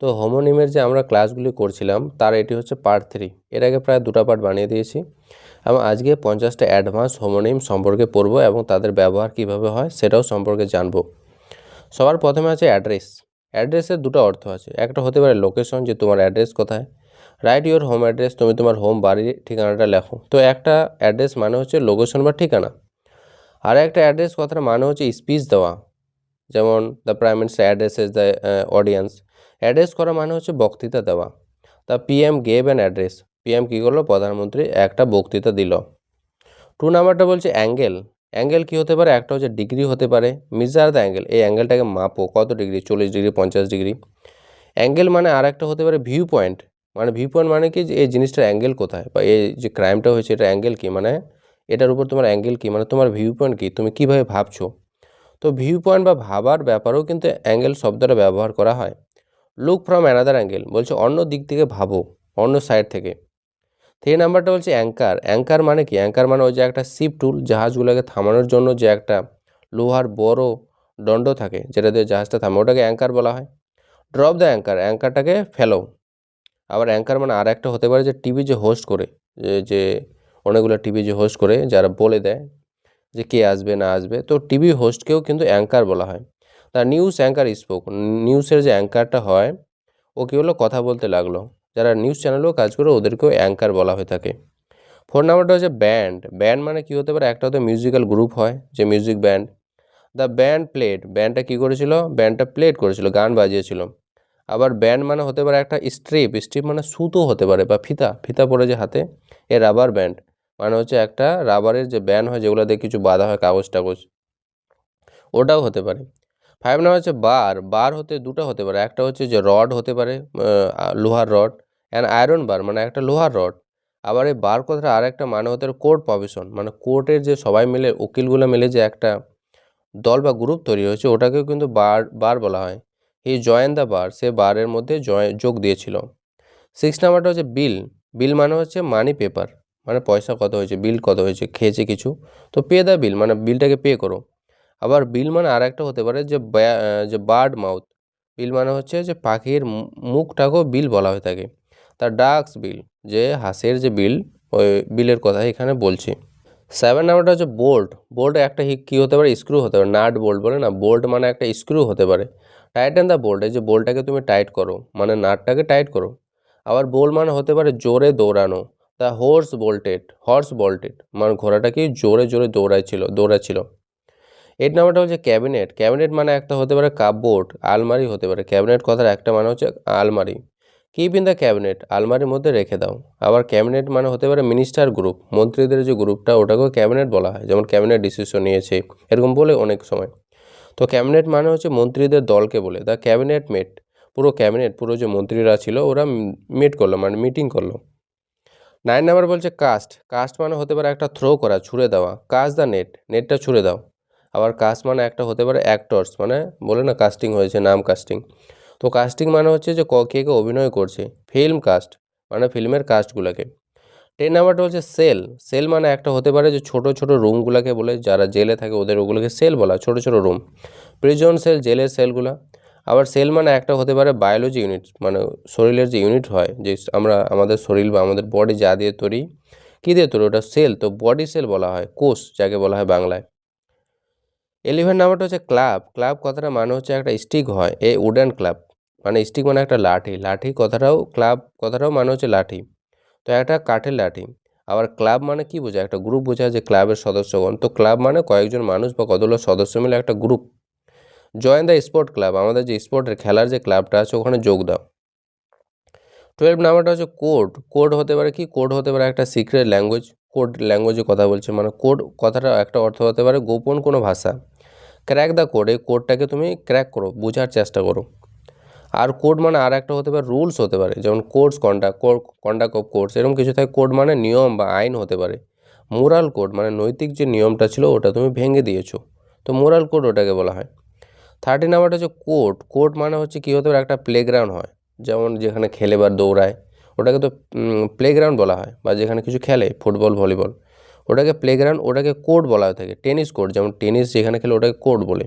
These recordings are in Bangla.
তো হোমোনিমের যে আমরা ক্লাসগুলি করছিলাম তার এটি হচ্ছে পার্ট 3। এর আগে প্রায় 2টা পার্ট বানিয়ে দিয়েছি এবং আজকে 50টা অ্যাডভান্স হোমোনিম সম্পর্কে পড়ব এবং তাদের ব্যবহার কিভাবে হয় সেটাও সম্পর্কে জানব। সবার প্রথমে আছে অ্যাড্রেস। অ্যাড্রেসের দুটো অর্থ আছে, একটা হতে পারে লোকেশন, যে তোমার অ্যাড্রেস কোথায়, রাইট ইউর হোম অ্যাড্রেস, তুমি তোমার হোম বাড়ির ঠিকানাটা লেখো। তো একটা অ্যাড্রেস মানে হচ্ছে লোকেশন বা ঠিকানা, আর একটা অ্যাড্রেস কথার মানে হচ্ছে স্পিচ দেওয়া, যেমন the prime minister addresses the audience. Address করা মানে হচ্ছে বক্তৃতা দেওয়া। The PM gave an address, PM কী করলো, প্রধানমন্ত্রী একটা বক্তৃতা দিল। 2 নাম্বারটা বলছে অ্যাঙ্গেল। অ্যাঙ্গেল কী হতে পারে, একটা হচ্ছে ডিগ্রি হতে পারে, মিজার দ্য অ্যাঙ্গেল, এই অ্যাঙ্গেলটাকে মাপো কত ডিগ্রি, 40 ডিগ্রি 50 ডিগ্রি। অ্যাঙ্গেল মানে আর একটা হতে পারে ভিউ পয়েন্ট, মানে ভিউ পয়েন্ট মানে কি, যে এই জিনিসটার অ্যাঙ্গেল কোথায়, বা এই যে ক্রাইমটা হয়েছে এটা অ্যাঙ্গেল কী, মানে এটার উপর তোমার অ্যাঙ্গেল কী, মানে তোমার ভিউ পয়েন্ট কী, তুমি কীভাবে ভাবছো। তো ভিউ পয়েন্ট বা ভাবার ব্যাপারেও কিন্তু অ্যাঙ্গেল শব্দটা ব্যবহার করা হয়। লুক ফ্রম অ্যানাদার অ্যাঙ্গেল, বলছে অন্য দিক থেকে ভাবো, অন্য সাইড থেকে। 3 নাম্বারটা বলছে অ্যাঙ্কার। অ্যাঙ্কার মানে কি, অ্যাঙ্কার মানে ওই যে একটা শিপ টুল, জাহাজগুলোকে থামানোর জন্য যে একটা লোহার বড় দণ্ড থাকে যেটা দিয়ে জাহাজটা থামে, ওটাকে অ্যাঙ্কার বলা হয়। ড্রপ দ্য অ্যাঙ্কার, অ্যাঙ্কারটাকে ফেলো। আবার অ্যাঙ্কার মানে আর একটা হতে পারে যে টিভি যে হোস্ট করে, যে অনেকগুলো টিভি যে হোস্ট করে, যারা বলে দেয় যে কে আসবে না আসবে, তো টিভি হোস্টকেও কিন্তু অ্যাঙ্কার বলা হয়। তা নিউজ অ্যাঙ্কার স্পোক, নিউজের যে অ্যাঙ্কারটা হয় ও কী হলো, কথা বলতে লাগলো। যারা নিউজ চ্যানেলেও কাজ করে ওদেরকেও অ্যাঙ্কার বলা হয়ে থাকে। 4 নাম্বারটা হচ্ছে ব্যান্ড। ব্যান্ড মানে কী হতে পারে, একটা হতে মিউজিক্যাল গ্রুপ হয়, যে music band. The band played, ব্যান্ডটা কী করেছিল, ব্যান্ডটা প্লেড করেছিল, গান বাজিয়েছিল। আবার ব্যান্ড মানে হতে পারে একটা স্ট্রিপ, স্ট্রিপ মানে সুতো হতে পারে, বা ফিতা, ফিতা পরে যে হাতে, এ রাবার ব্যান্ড মানে হচ্ছে একটা রাবারের যে ব্যান্ড হয় যেগুলো দিয়ে কিছু বাঁধা হয়, কাগজ টাগজ, ওটাও হতে পারে। 5 নাম্বার হচ্ছে বার। বার হতে দুটো হতে পারে, একটা হচ্ছে যে রড হতে পারে, লোহার রড, অ্যান্ড আয়রন বার মানে একটা লোহার রড। আবার এই বার কথাটা আর একটা মানে হতে পারে কোর্ট প্রফেশন, মানে কোর্টের যে সবাই মিলে, উকিলগুলো মিলে যে একটা দল বা গ্রুপ তৈরি হয়েছে, ওটাকেও কিন্তু বার বার বলা হয়। হি জয়েন দ্য বার, সে বারের মধ্যে যোগ দিয়েছিল। 6 নাম্বারটা হচ্ছে বিল। বিল মানে হচ্ছে মানি পেপার, মানে পয়সা কত হয়েছে, বিল কত হয়েছে, খেয়েছে কিছু, তো পে দ্য বিল মানে বিলটাকে পে করো। আবার বিল মানে আর একটা হতে পারে যে বার্ড মাউথ, বিল মানে হচ্ছে যে পাখির মুখটাকেও বিল বলা হয়ে থাকে। তার ডাকস বিল, যে হাঁসের যে বিল, ওই বিলের কথা এখানে বলছি। 7 নাম্বারটা হচ্ছে বোল্ট। বোল্ট একটা কী হতে পারে, স্ক্রু হতে পারে, নাট বোল্ট বলে না, বোল্ট মানে একটা স্ক্রু হতে পারে। টাইটেন দ্য বোল্ট, এই যে বোল্টটাকে তুমি টাইট করো, মানে নাটটাকে টাইট করো। আবার বোল্ট মানে হতে পারে জোরে দৌড়ানো। The horse bolted, horse bolted মানে ঘোড়াটা কি জোরে জোরে দৌড়াচ্ছিল। 8 নাম্বারটা হচ্ছে ক্যাবিনেট। ক্যাবিনেট মানে একটা হতে পারে কাপবোর্ড, আলমারি হতে পারে। ক্যাবিনেট কথার একটা মানে হচ্ছে আলমারি। কিপ ইন দ্য ক্যাবিনেট, আলমারির মধ্যে রেখে দাও। আবার ক্যাবিনেট মানে হতে পারে মিনিস্টার গ্রুপ, মন্ত্রীদের যে গ্রুপটা, ওটাকেও ক্যাবিনেট বলা হয়, যেমন ক্যাবিনেট ডিসিশন নিয়েছে এরকম বলে অনেক সময়। তো ক্যাবিনেট মানে হচ্ছে মন্ত্রীদের দলকে বলে। দ্য ক্যাবিনেট মেট, পুরো ক্যাবিনেট, পুরো যে মন্ত্রীরা ছিল ওরা মিট করলো, মানে মিটিং করলো। 9 নাম্বার বলছে কাস্ট। কাস্ট মানে হতে পারে একটা থ্রো করা, ছুঁড়ে দেওয়া। কাস্ট দ্য নেট, নেটটা ছুঁড়ে দাও। আবার কাস্ট মানে একটা হতে পারে অ্যাক্টরস, মানে বলে না কাস্টিং হয়েছে, নাম কাস্টিং। তো কাস্টিং মানে হচ্ছে যে কে কে অভিনয় করছে। ফিল্ম কাস্ট মানে ফিল্মের কাস্টগুলোকে। 10 নাম্বারটা হচ্ছে সেল। সেল মানে একটা হতে পারে যে ছোট ছোট রুমগুলোকে বলে, যারা জেলে থাকে ওদের ওগুলোকে সেল বলা, ছোট ছোট রুম। প্রিজন সেল, জেলের সেলগুলা। আবার সেল মানে একটা হতে পারে বায়োলজি ইউনিট, মানে শরীরের যে ইউনিট হয়, যে আমরা আমাদের শরীর বা আমাদের বডি যা দিয়ে তৈরি, কী দিয়ে তৈরি, ওটা সেল, তো বডি সেল বলা হয়, কোষ যাকে বলা হয় বাংলায়। 11 নাম্বারটা হচ্ছে ক্লাব। ক্লাব কথাটা মানে হচ্ছে একটা স্টিক হয়, এ উডেন ক্লাব, মানে স্টিক মানে একটা লাঠি, লাঠি কথাটাও, ক্লাব কথাটাও মানে হচ্ছে লাঠি, তো একটা কাঠের লাঠি। আবার ক্লাব মানে কি বোঝায়, একটা গ্রুপ বোঝায়, যে ক্লাবের সদস্যগণ। তো ক্লাব মানে কয়েকজন মানুষ বা কতগুলো সদস্য মিলে একটা group. Join the sport club, আমাদের যে স্পোর্টের খেলার যে ক্লাবটা আছে ওখানে যোগ দাও। 12 নাম্বারটা হচ্ছে কোড। কোড হতে পারে কি, কোড হতে পারে একটা সিক্রেট ল্যাঙ্গুয়েজ, কোড ল্যাঙ্গুয়েজে কথা বলছে, মানে কোড কথাটা একটা অর্থ হতে পারে গোপন কোনো ভাষা। ক্র্যাক দ্য কোড, এই কোডটাকে তুমি ক্র্যাক করো, বোঝার চেষ্টা করো। আর কোড মানে আর একটা হতে পারে রুলস হতে পারে, যেমন কোডস কন্ডাক্ট অফ কোডস, এরকম কিছু থাকে। কোড মানে নিয়ম বা আইন হতে পারে। মোরাল কোড মানে নৈতিক যে নিয়মটা ছিল ওটা তুমি ভেঙে দিয়েছো, তো মোরাল কোড ওটাকে বলা হয়। 13 নাম্বারটা হচ্ছে কোর্ট। কোর্ট মানে হচ্ছে কী হতে পারে, একটা প্লেগ্রাউন্ড হয়, যেমন যেখানে খেলে বা দৌড়ায় ওটাকে তো প্লেগ্রাউন্ড বলা হয়, বা যেখানে কিছু খেলে ফুটবল ভলিবল ওটাকে প্লেগ্রাউন্ড, ওটাকে কোর্ট বলা হয়ে থাকে। টেনিস কোর্ট, যেমন টেনিস যেখানে খেলে ওটাকে কোর্ট বলে।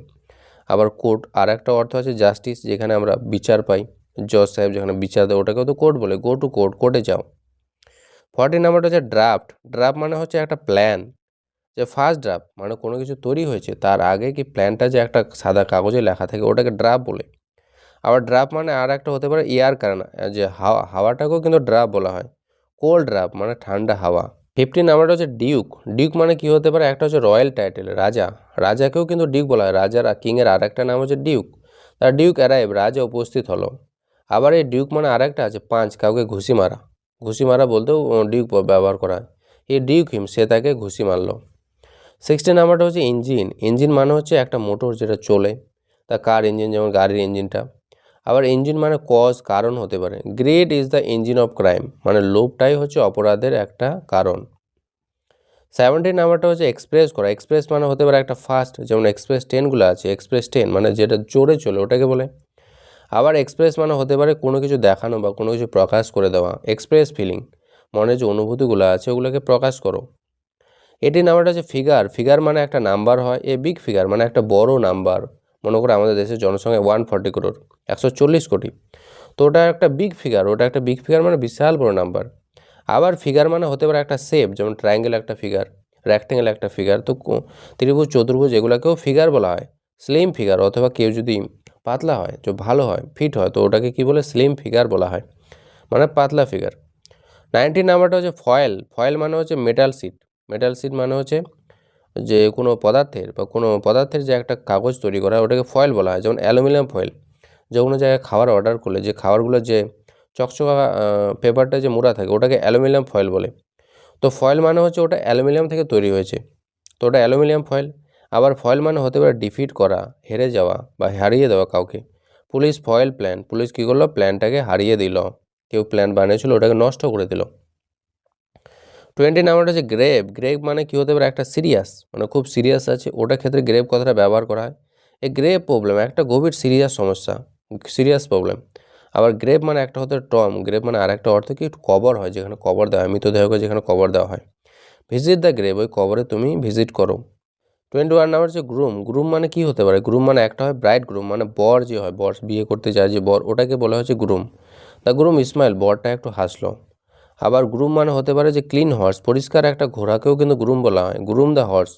আবার কোর্ট আর একটা অর্থ আছে জাস্টিস, যেখানে আমরা বিচার পাই, জজ সাহেব যেখানে বিচার দেয় ওটাকেও তো কোর্ট বলে, গো টু কোর্ট, কোর্টে যাও। 40 নাম্বারটা হচ্ছে ড্রাফট। ড্রাফট মানে হচ্ছে একটা প্ল্যান, যে ফার্স্ট ড্রাফট মানে কোনো কিছু তৈরি হয়েছে তার আগে কি প্ল্যানটা যে একটা সাদা কাগজে লেখা থাকে ওটাকে ড্রাফট বলে। আবার ড্রাফট মানে আর একটা হতে পারে এয়ার কারেন্ট, যে হাওয়াটাকেও কিন্তু ড্রাফট বলা হয়। কোল্ড ড্রাফট মানে ঠান্ডা হাওয়া। 15 নাম্বারটা হচ্ছে ডিউক। ডিউক মানে কি হতে পারে, একটা হচ্ছে রয়্যাল টাইটেল, রাজা। রাজাকেও কিন্তু ডিউক বলা হয়, রাজার কিংয়ের আর একটা নাম হচ্ছে ডিউক। তার ডিউক অ্যারাইভ, রাজা উপস্থিত হলো। আবার এই ডিউক মানে আরেকটা আছে পাঁচ, কাউকে ঘুষি মারা। ঘুষি মারা বলতেও ডিউক ব্যবহার করা হয়। এই ডিউক হিম, সে তাকে ঘুষি মারলো। 16 নাম্বারটা হচ্ছে ইঞ্জিন। ইঞ্জিন মানে হচ্ছে একটা মোটর যেটা চলে, তা কার ইঞ্জিন, যেমন গাড়ির ইঞ্জিনটা। আবার ইঞ্জিন মানে কজ, কারণ হতে পারে। Grade is the engine of crime, মানে লোভটাই হচ্ছে অপরাধের একটা কারণ। 17 নাম্বারটা হচ্ছে এক্সপ্রেস করা। এক্সপ্রেস মানে হতে পারে একটা ফাস্ট, যেমন এক্সপ্রেস ট্রেনগুলো আছে, এক্সপ্রেস ট্রেন মানে যেটা জোরে চলে ওটাকে বলে। আবার এক্সপ্রেস মানে হতে পারে কোনো কিছু দেখানো বা কোনো কিছু প্রকাশ করে দেওয়া। এক্সপ্রেস ফিলিং, মনে যে অনুভূতিগুলো আছে ওগুলোকে প্রকাশ করো। 18 নাম্বারটা হচ্ছে ফিগার। ফিগার মানে একটা নাম্বার হয়। এ বিগ ফিগার মানে একটা বড় নাম্বার। মনে করো আমাদের দেশের জনসংখ্যা 140 করোড়, 140 কোটি। তো ওটা একটা বিগ ফিগার, ওটা একটা বিগ ফিগার মানে বিশাল বড় নাম্বার। আবার ফিগার মানে হতে পারে একটা শেপ, যেমন ট্রায়াঙ্গেল একটা ফিগার, রেক্টেঙ্গেল একটা ফিগার। তো ত্রিভুজ, চতুর্ভুজ এগুলোকেও ফিগার বলা হয়। স্লিম ফিগার, অথবা কেউ যদি পাতলা হয়, যে ভালো হয়, ফিট হয়, তো ওটাকে কি বলে, স্লিম ফিগার বলা হয়, মানে পাতলা ফিগার। 19 নাম্বারটা হচ্ছে ফয়েল। ফয়েল মানে হচ্ছে মেটাল শিট। মেটাল শিট মানে হচ্ছে যে কোনো পদার্থের যে একটা কাগজ তৈরি করা হয় ওটাকে ফয়েল বলা হয়। যেমন অ্যালুমিনিয়াম ফয়েল, যে কোনো জায়গায় খাবার অর্ডার করলে যে খাবারগুলো যে চকচকা পেপারটা যে মোড়া থাকে ওটাকে অ্যালুমিনিয়াম ফয়েল বলে। তো ফয়েল মানে হচ্ছে ওটা অ্যালুমিনিয়াম থেকে তৈরি হয়েছে, তো ওটা অ্যালুমিনিয়াম ফয়েল। আবার ফয়েল মানে হতে পারে ডিফিট করা, হেরে যাওয়া বা হারিয়ে দেওয়া কাউকে। পুলিশ ফয়েল প্ল্যান, পুলিশ কী করলো, প্ল্যানটাকে হারিয়ে দিল, কেউ প্ল্যান বানিয়েছিল ওটাকে নষ্ট করে দিল। 20 নাম্বারটা হচ্ছে গ্রেভ। গ্রেভ মানে কি হতে পারে, একটা সিরিয়াস, মানে খুব সিরিয়াস আছে, ওটার ক্ষেত্রে গ্রেভ কথাটা ব্যবহার করা হয়। এই গ্রেভ প্রবলেম একটা গভীর সিরিয়াস সমস্যা, সিরিয়াস প্রবলেম। আবার গ্রেভ মানে একটা হতে টম, গ্রেভ মানে আর একটা অর্থ কি, কবর হয়, যেখানে কবর দেওয়া হয়, মৃতদেহকে যেখানে কবর দেওয়া হয়। ভিজিট দ্য গ্রেভ, ওই কবরে তুমি ভিজিট করো। 21 নাম্বার হচ্ছে গ্রুম। গ্রুম মানে কি হতে পারে, গ্রুম মানে একটা হয় ব্রাইড গ্রুম, মানে বর যে হয়, বর বিয়ে করতে যায় যে বর, ওটাকে বলা হচ্ছে গ্রুম। দ্য গ্রুম ইসমাইল, বরটা একটু হাসলো। আবার গ্রুম মানে হতে পারে যে ক্লিন হর্স, পরিষ্কার একটা ঘোড়াকেও কিন্তু গ্রুম বলা হয়। গ্রুম দ্য হর্স,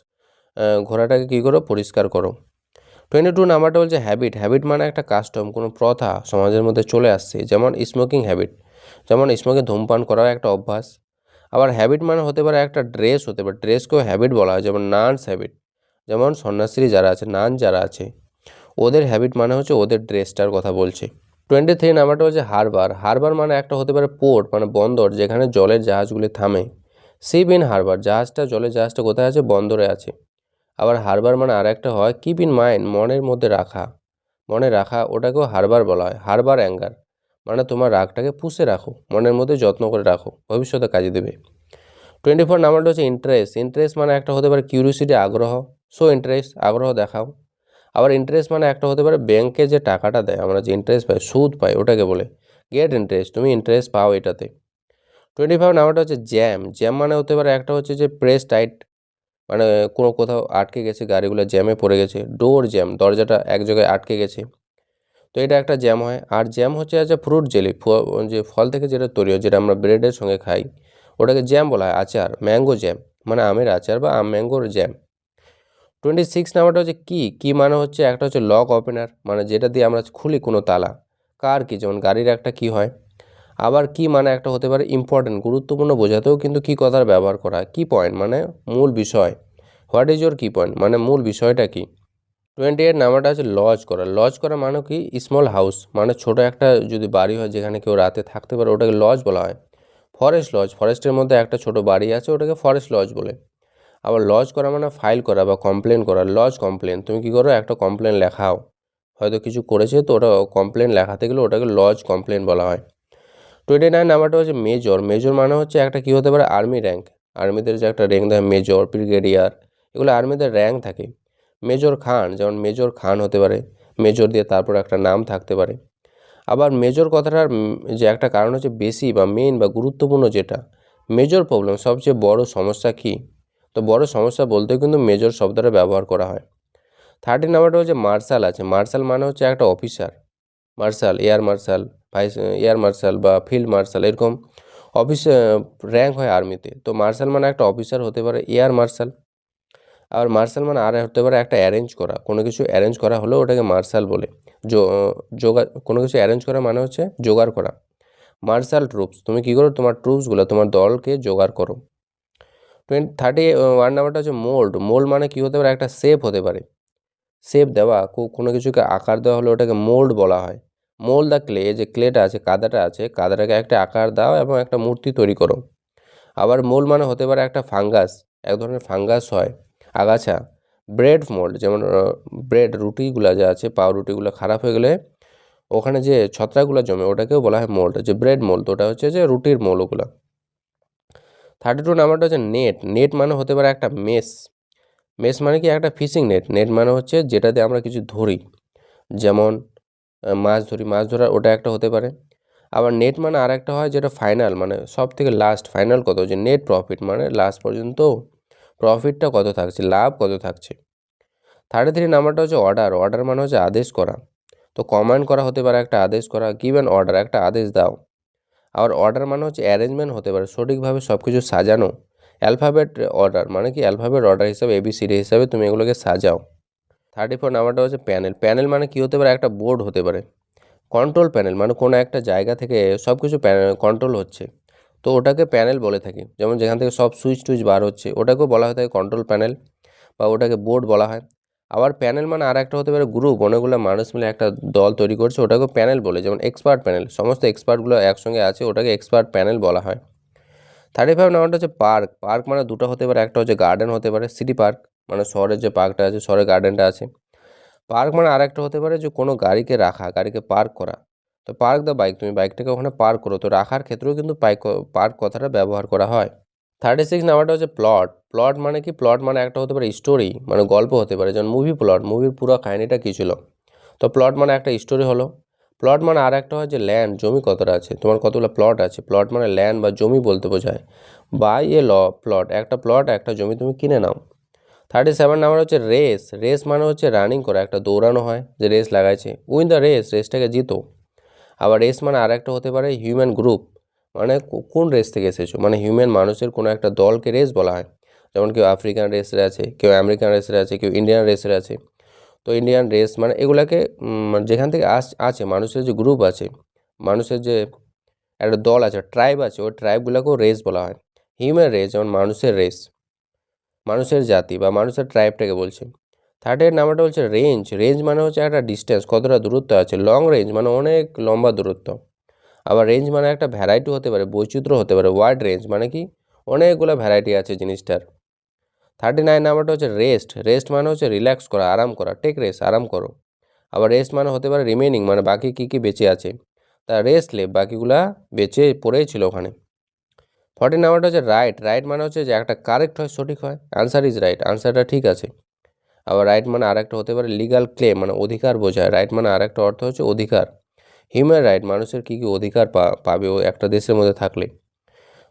ঘোড়াটাকে কী করো, পরিষ্কার করো। 22 নাম্বারটা বলছে হ্যাবিট। হ্যাবিট মানে একটা কাস্টম, কোনো প্রথা সমাজের মধ্যে চলে আসছে, যেমন স্মোকিং হ্যাবিট, যেমন স্মোকে ধূমপান করার একটা অভ্যাস। আবার হ্যাবিট মানে হতে পারে একটা ড্রেস, হতে পারে ড্রেসকেও হ্যাবিট বলা হয়, যেমন নানস হ্যাবিট, যেমন সন্ন্যাসী যারা আছে, নান যারা আছে, ওদের হ্যাবিট মানে হচ্ছে ওদের ড্রেসটার কথা বলছে। 23 নাম্বারটা হচ্ছে হারবার। হারবার মানে একটা হতে পারে পোর্ট, মানে বন্দর, যেখানে জলের জাহাজগুলি থামে। শিপ ইন হারবার, জলের জাহাজটা কোথায় আছে, বন্দরে আছে। আবার হারবার মানে আর একটা হয় কিপ ইন মাইন্ড, মনের মধ্যে রাখা, মনে রাখা, ওটাকেও হারবার বলা হয়। হারবার অ্যাঙ্গার মানে তোমার রাগটাকে পুষে রাখো, মনের মধ্যে যত্ন করে রাখো, ভবিষ্যতে কাজে দেবে। 24 নাম্বারটা হচ্ছে ইন্টারেস্ট। ইন্টারেস্ট মানে একটা হতে পারে কিউরিওসিটি, আগ্রহ। সো ইন্টারেস্ট, আগ্রহ দেখাও। আবার ইন্টারেস্ট মানে একটা হতে পারে ব্যাংকে যে টাকাটা দেয়, আমরা যে ইন্টারেস্ট পাই, সুদ পাই, ওটাকে বলে গেট ইন্টারেস্ট, তুমি ইন্টারেস্ট পাও এটাতে। 25 নাম্বারটা হচ্ছে জ্যাম। জ্যাম মানে হতে পারে একটা হচ্ছে যে প্রেস টাইট, মানে কোনো কোথাও আটকে গেছে, গাড়িগুলো জ্যামে পড়ে গেছে। ডোর জ্যাম, দরজাটা এক জায়গায় আটকে গেছে, তো এটা একটা জ্যাম হয়। আর জ্যাম হচ্ছে ফ্রুট জেলি, যে ফল থেকে যেটা তৈরি হয়, যেটা আমরা ব্রেডের সঙ্গে খাই, ওটাকে জ্যাম বলা হয়। আচার, ম্যাঙ্গো জ্যাম মানে আমের আচার বা ম্যাঙ্গোর জ্যাম। 26 নাম্বারটা হচ্ছে কি মানে হচ্ছে একটা হচ্ছে লক ওপেনার, মানে যেটা দিয়ে আমরা খুলি কোনো তালা। কার কি, যেমন গাড়ির একটা কি হয়। আবার কি মানে একটা হতে পারে ইম্পর্টেন্ট, গুরুত্বপূর্ণ বোঝাতেও কিন্তু কি কথার ব্যবহার করা হয়। কি পয়েন্ট মানে মূল বিষয়। হোয়াট ইজ ইয়োর কি পয়েন্ট, মানে মূল বিষয়টা কি। 28 নাম্বারটা হচ্ছে লজ করা। লজ করা মানে কি, স্মল হাউস, মানে ছোট একটা যদি বাড়ি হয় যেখানে কেউ রাতে থাকতে পারে, ওটাকে লজ বলা হয়। ফরেস্ট লজ, ফরেস্টের মধ্যে একটা ছোট বাড়ি আছে, ওটাকে ফরেস্ট লজ বলে। আবার লজ করা মানে ফাইল করা বা কমপ্লেন করা। লজ কমপ্লেন, তুমি কি করো, একটা কমপ্লেন লেখাও, হয়তো কিছু করেছে, তো ওটা কমপ্লেন লেখাতে গেলে ওটাকে লজ কমপ্লেন বলা হয়। 29 নাম্বারটা হচ্ছে মেজর। মেজর মানে হচ্ছে একটা কি হতে পারে, আর্মি র্যাঙ্ক। আর্মিদের যে একটা র্যাঙ্ক দেয়, মেজর, ব্রিগেডিয়ার, এগুলো আর্মিদের র্যাঙ্ক থাকে। মেজর খান, যেমন মেজর খান হতে পারে, মেজর দিয়ে তারপর একটা নাম থাকতে পারে। আবার মেজর কথাটার যে একটা কারণ হচ্ছে বেশি বা মেইন বা গুরুত্বপূর্ণ যেটা। মেজর প্রবলেম, সবচেয়ে বড় সমস্যা কি, তো বড় সমস্যা বলতেও কিন্তু মেজর শব্দটা ব্যবহার করা হয়। 30 নাম্বারটা হচ্ছে মার্শাল আছে। মার্শাল মানে হচ্ছে একটা officer, marshal, air marshal vice air marshal বা ফিল্ড মার্শাল এরকম র্যাঙ্ক হয় আর্মিতে। তো মার্শাল মানে একটা অফিসার হতে পারে এয়ার মার্শাল। আর মার্শাল মানে আর হতে পারে একটা অ্যারেঞ্জ করা, কোনো কিছু অ্যারেঞ্জ করা হলেও ওটাকে মার্শাল বলে। জোগাড়, কোনো কিছু অ্যারেঞ্জ করা মানে হচ্ছে জোগাড় করা। মার্শাল ট্রুপস, তুমি কী করো, তোমার ট্রুপসগুলো, তোমার দলকে জোগাড় করো। 31 নাম্বারটা হচ্ছে মোল্ড। মোল্ড মানে কী হতে পারে, একটা শেপ হতে পারে, শেপ দেওয়া, কোনো কিছুকে আকার দেওয়া হলে ওটাকে মোল্ড বলা হয়। মোল্ড দ্য ক্লে, যে ক্লেটা আছে, কাদাটা আছে, কাদাটাকে একটা আকার দাও এবং একটা মূর্তি তৈরি করো। আবার মোল্ড মানে হতে পারে একটা ফাঙ্গাস, এক ধরনের ফাঙ্গাস হয়, আগাছা। ব্রেড মোল্ড, যেমন ব্রেড রুটিগুলো যা আছে, পাউরুটিগুলো খারাপ হয়ে গেলে ওখানে যে ছত্রাকগুলো জমে ওটাকেও বলা হয় মোল্ড। যে ব্রেড মোল্ড ওটা হচ্ছে যে রুটির মোল্ড ওগুলো। 32 নাম্বারটা হচ্ছে নেট। নেট মানে হতে পারে একটা মেস। মেস মানে কি, একটা ফিশিং নেট। নেট মানে হচ্ছে যেটাতে আমরা কিছু ধরি, যেমন মাছ ধরি, মাছ ধরা, ওটা একটা হতে পারে। আবার নেট মানে আর একটা হয় যেটা ফাইনাল, মানে সব থেকে লাস্ট, ফাইনাল কত, যে নেট প্রফিট মানে লাস্ট পর্যন্ত প্রফিটটা কত থাকছে, লাভ কত থাকছে। 33 নাম্বারটা হচ্ছে অর্ডার। অর্ডার মানে হচ্ছে আদেশ করা। তো কমান্ড করা হতে পারে একটা আদেশ করা, গিভ অ্যান অর্ডার, একটা আদেশ দাও। আবার অর্ডার মানে হচ্ছে অ্যারেঞ্জমেন্ট হতে পারে, সঠিকভাবে সব কিছু সাজানো। অ্যালফাবেট অর্ডার মানে কি, অ্যালফাবেট অর্ডার হিসাবে ABCD হিসাবে তুমি এগুলোকে সাজাও। 34 নাম্বারটা হচ্ছে প্যানেল। প্যানেল মানে কি হতে পারে, একটা বোর্ড হতে পারে। কন্ট্রোল প্যানেল মানে কোনো একটা জায়গা থেকে সব কিছু কন্ট্রোল হচ্ছে, তো ওটাকে প্যানেল বলে থাকি। যেমন যেখান থেকে সব সুইচ টুইচ বার হচ্ছে ওটাকেও বলা হয়ে থাকে কন্ট্রোল প্যানেল, বা ওটাকে বোর্ড বলা হয়। আবার প্যানেল মানে আর একটা হতে পারে গ্রুপ, অনেকগুলো মানুষ মিলে একটা দল তৈরি করছে, ওটাকেও প্যানেল বলে। যেমন এক্সপার্ট প্যানেল, সমস্ত এক্সপার্টগুলো একসঙ্গে আছে, ওটাকে এক্সপার্ট প্যানেল বলা হয়। 35 নাম্বারটা হচ্ছে পার্ক। পার্ক মানে দুটো হতে পারে, একটা হচ্ছে গার্ডেন হতে পারে, সিটি পার্ক মানে শহরের যে পার্কটা আছে, শহরের গার্ডেনটা আছে। পার্ক মানে আর একটা হতে পারে যে কোনো গাড়িকে রাখা, গাড়িকে পার্ক করা। তো পার্ক দ্য বাইক, তুমি বাইকটাকে ওখানে পার্ক করো, তো রাখার ক্ষেত্রেও কিন্তু পার্ক কথাটা ব্যবহার করা হয়। 36 নাম্বারটা হচ্ছে প্লট। প্লট মানে কি, প্লট মানে একটা হতে পারে স্টোরি, মানে গল্প হতে পারে, যেমন মুভি প্লট, মুভির পুরো কাহিনীটা কী ছিল। তো প্লট মানে একটা স্টোরি হলো। প্লট মানে আর একটা হয় যে ল্যান্ড, জমি কতটা আছে, তোমার কতগুলো প্লট আছে। প্লট মানে ল্যান্ড বা জমি বলতে বোঝায়। বাই এ প্লট, একটা প্লট, একটা জমি তুমি কিনে নাও। 37 নাম্বার হচ্ছে রেস। রেস মানে হচ্ছে রানিং করা, একটা দৌড়ানো হয়, যে রেস লাগাইছে, উইন দ্য রেস, রেসটাকে জিতো। আবার রেস মানে আর একটা হতে পারে হিউম্যান গ্রুপ, মানে কোন রেস থেকে এসেছো, মানে হিউম্যান মানুষের কোনো একটা দলকে রেস বলা হয়। যেমন কেউ আফ্রিকান রেসে আছে, কেউ আমেরিকান রেসে আছে, কেউ ইন্ডিয়ান রেসে আছে। তো ইন্ডিয়ান রেস মানে এগুলাকে যেখান থেকে আছে মানুষের যে গ্রুপ আছে, মানুষের যে একটা দল আছে, ট্রাইব আছে, ওই ট্রাইবগুলোকেও রেস বলা হয়। হিউম্যান রেস যেমন মানুষের রেস, মানুষের জাতি বা মানুষের ট্রাইবটাকে বলছে। 38 নাম্বারটা হচ্ছে রেঞ্জ। রেঞ্জ মানে হচ্ছে একটা ডিস্টেন্স, কতটা দূরত্ব আছে। লং রেঞ্জ মানে অনেক লম্বা দূরত্ব। আবার রেঞ্জ মানে একটা ভ্যারাইটি হতে পারে, বৈচিত্র্য হতে পারে। ওয়াইড রেঞ্জ মানে কি, অনেকগুলো ভ্যারাইটি আছে জিনিসটার। 39 নাম্বারটা হচ্ছে রেস্ট। রেস্ট মানে হচ্ছে রিল্যাক্স করা, আরাম করা, টেক রেস্ট, আরাম করো। আবার রেস্ট মানে হতে পারে রিমেনিং, মানে বাকি কী কী বেঁচে আছে, তা রেস্ট লে, বাকিগুলা বেঁচে পড়েই ছিল ওখানে। 40 নাম্বারটা হচ্ছে রাইট। রাইট মানে হচ্ছে যে একটা কারেক্ট হয়, সঠিক হয়, আনসার ইজ রাইট, আনসারটা ঠিক আছে। আবার রাইট মানে আর একটা হতে পারে লিগাল ক্লেম, মানে অধিকার বোঝায়। রাইট মানে আর একটা অর্থ হচ্ছে অধিকার। হিউম্যান রাইট, মানুষের কী কী অধিকার পাবে ও একটা দেশের মধ্যে থাকলে।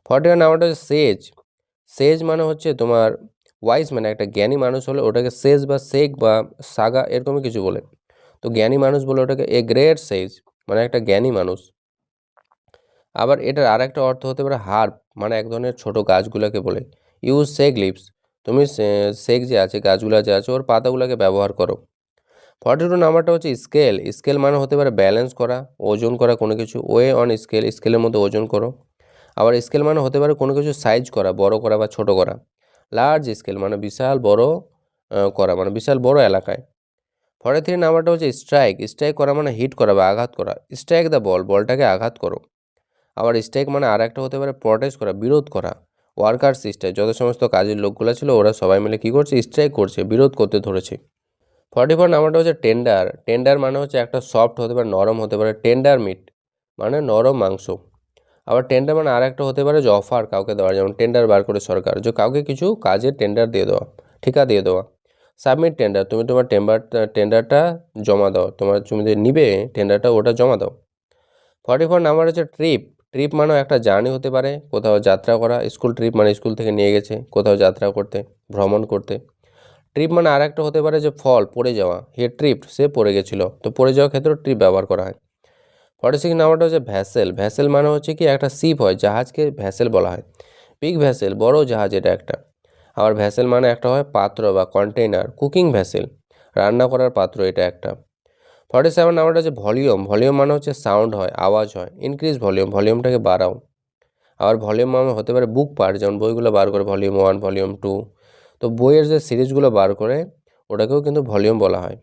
41 নাম্বারটা হচ্ছে সেজ। সেজ মানে হচ্ছে তোমার ওয়াইজ, মানে একটা জ্ঞানী মানুষ হলে ওটাকে সেজ বা শেখ বা সাগা এরকমই কিছু বলে। তো জ্ঞানী মানুষ বলে ওটাকে এ গ্রেট সেজ, মানে একটা জ্ঞানী মানুষ। আবার এটার আর একটা অর্থ হতে পারে হার্ব, মানে এক ধরনের ছোটো গাছগুলোকে বলে। ইউজ শেক লিভস, তুমি শেক যে আছে, গাছগুলো যে আছে, ওর পাতাগুলোকে ব্যবহার করো। 42 নাম্বারটা হচ্ছে স্কেল। স্কেল মানে হতে পারে ব্যালেন্স করা, ওজন করা কোনো কিছু। ওয়ে অন স্কেল, স্কেলের মধ্যে ওজন করো। আবার স্কেল মানে হতে পারে কোনো কিছু সাইজ করা, বড় করা বা ছোট করা। লার্জ স্কেল মানে বিশাল বড় করা, মানে বিশাল বড় এলাকায়। 43 নাম্বারটা হচ্ছে স্ট্রাইক। স্ট্রাইক করা মানে হিট করা বা আঘাত করা। স্ট্রাইক দ্য বল, বলটাকে আঘাত করো। আবার স্ট্রাইক মানে আর একটা হতে পারে প্রটেস্ট করা, বিরোধ করা। ওয়ার্কার্স স্ট্রাইক, যত সমস্ত কাজের লোকগুলো ছিল ওরা সবাই মিলে কী করছে, স্ট্রাইক করছে, বিরোধ করতে ধরেছে। 44 নাম্বারটা হচ্ছে টেন্ডার। টেন্ডার মানে হচ্ছে একটা সফট হতে পারে, নরম হতে পারে। টেন্ডার মিট মানে নরম মাংস। আবার টেন্ডার মানে আর একটা হতে পারে যে অফার কাউকে দেওয়া, যেমন টেন্ডার বার করে সরকার, যে কাউকে কিছু কাজের টেন্ডার দিয়ে দেওয়া, ঠিকা দিয়ে দেওয়া। সাবমিট টেন্ডার, তুমি তোমার টেন্ডারটা জমা দাও, তুমি যে নিবে টেন্ডারটা ওটা জমা দাও। 44 নাম্বার হচ্ছে ট্রিপ। ট্রিপ মানেও একটা জার্নি হতে পারে, কোথাও যাত্রা করা। স্কুল ট্রিপ মানে স্কুল থেকে নিয়ে গেছে কোথাও যাত্রা করতে, ভ্রমণ করতে। ট্রিপ মানে আর একটা হতে পারে যে ফল, পড়ে যাওয়া। হে ট্রিপ, সে পড়ে গেছিলো, তো পড়ে যাওয়ার ক্ষেত্রেও ট্রিপ ব্যবহার করা হয়। 46 নাম্বারটা হচ্ছে ভ্যাসেল। ভ্যাসেল মানে হচ্ছে কি একটা শিপ হয়, জাহাজকে ভ্যাসেল বলা হয়। বিগ ভ্যাসেল বড় জাহাজ এটা একটা। আবার ভ্যাসেল মানে একটা হয় পাত্র বা কন্টেইনার, কুকিং ভ্যাসেল রান্না করার পাত্র এটা একটা। 47 নাম্বারটা হচ্ছে ভলিউম। ভলিউম মানে হচ্ছে সাউন্ড হয়, আওয়াজ হয়। ইনক্রিজ ভলিউম, ভলিউমটাকে বাড়াও। আবার ভলিউম মানে হতে পারে বুক পার্ট, যেমন বইগুলো বার করে ভলিউম 1 ভলিউম 2। তো বইয়ের যে সিরিজগুলো বার করে ওটাকেও কিন্তু ভলিউম বলা হয়।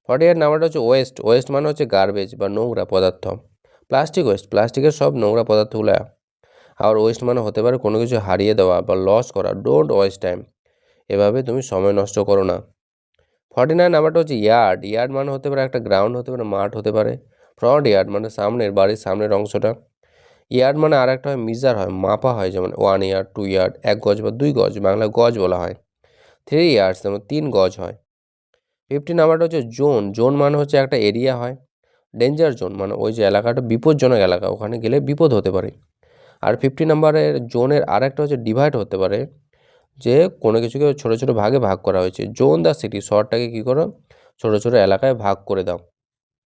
48 নাম্বারটা হচ্ছে ওয়েস্ট। ওয়েস্ট মানে হচ্ছে গার্বেজ বা নোংরা পদার্থ। প্লাস্টিক ওয়েস্ট, প্লাস্টিকের সব নোংরা পদার্থগুলো। আর ওয়েস্ট মানে হতে পারে কোনো কিছু হারিয়ে দেওয়া বা লস করা। ডোন্ট ওয়েস্ট টাইম, এভাবে তুমি সময় নষ্ট করো না। 49 নাম্বারটা হচ্ছে ইয়ার্ড। ইয়ার্ড মানে হতে পারে একটা গ্রাউন্ড হতে পারে, মাঠ হতে পারে। ফ্রন্ট ইয়ার্ড মানে সামনের, বাড়ির সামনের অংশটা। ইয়ার্ড মানে আর একটা হয় মিজার হয়, মাপা হয়, যেমন 1 ইয়ার্ড 2 ইয়ার্ড, 1 গজ বা 2 গজ, বাংলায় গজ বলা হয়। 3 ইয়ার্ডস যেমন 3 গজ হয়। 50 নাম্বারটা হচ্ছে জোন। জোন মানে হচ্ছে একটা এরিয়া হয়। ডেঞ্জার জোন মানে ওই যে এলাকাটা বিপজ্জনক এলাকা, ওখানে গেলে বিপদ হতে পারে। আর 50 নাম্বারের জোনের আর একটা হচ্ছে ডিভাইড হতে পারে, যে কোনো কিছুকে ছোটো ছোটো ভাগে ভাগ করা হয়েছে। জোন দ্য সিটি, শহরটাকে কী করো ছোটো ছোটো এলাকায় ভাগ করে দাও।